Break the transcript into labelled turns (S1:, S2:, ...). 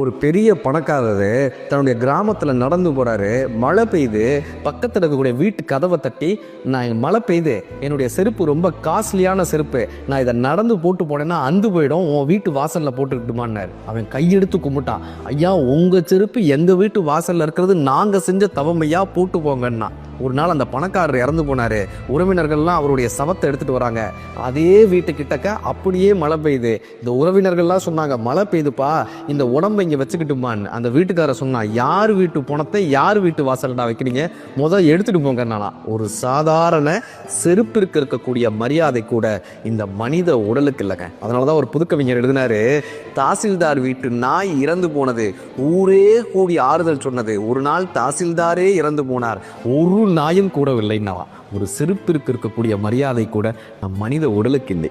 S1: ஒரு பெரிய பணக்காரரு தன்னுடைய கிராமத்தில் நடந்து போகிறாரு. மழை பெய்யுது. பக்கத்தில் இருக்கக்கூடிய வீட்டு கதவை தட்டி, நான் மழை பெய்யுது, என்னுடைய செருப்பு ரொம்ப காஸ்ட்லியான செருப்பு, நான் இதை நடந்து போட்டு போனேன்னா அந்து போயிடும், உன் வீட்டு வாசலில் போட்டுக்கிட்டுமான்னார். அவன் கையெடுத்து கும்பிட்டான். ஐயா, உங்கள் செருப்பு எங்கள் வீட்டு வாசலில் இருக்கிறது நாங்கள் செஞ்ச தவமையா, போட்டு போங்கன்னா. ஒரு நாள் அந்த பணக்காரர் இறந்து போனார். உறவினர்கள்லாம் அவருடைய சவத்தை எடுத்துகிட்டு வராங்க. அதே வீட்டுக்கிட்டக்க அப்படியே மழை பெய்யுது. இந்த உறவினர்கள்லாம் சொன்னாங்க, மழை பெய்யுதுப்பா, இந்த உடம்பை இங்கே வச்சுக்கிட்டுமான்னு. அந்த வீட்டுக்காரர் சொன்னா, யார் வீட்டு பணத்தை யார் வீட்டு வாசல்டா வைக்கிறீங்க, முதல் எடுத்துகிட்டு போங்கன்னா. ஒரு சாதாரண செருப்பிற்கு இருக்கக்கூடிய மரியாதை கூட இந்த மனித உடலுக்கு இல்லைங்க. அதனால தான் ஒரு புதுக்கவிஞர் எழுதினாரு, தாசில்தார் வீட்டு நாய் இறந்து போனது, ஊரே கூடி ஆறுதல் சொன்னது, ஒரு நாள் தாசில்தாரே இறந்து போனார், ஒரு நாயும் கூடவில்லைன்னா. ஒரு செருப்பிற்கு இருக்கக்கூடிய மரியாதை கூட நம் மனித உடலுக்கு இல்லை.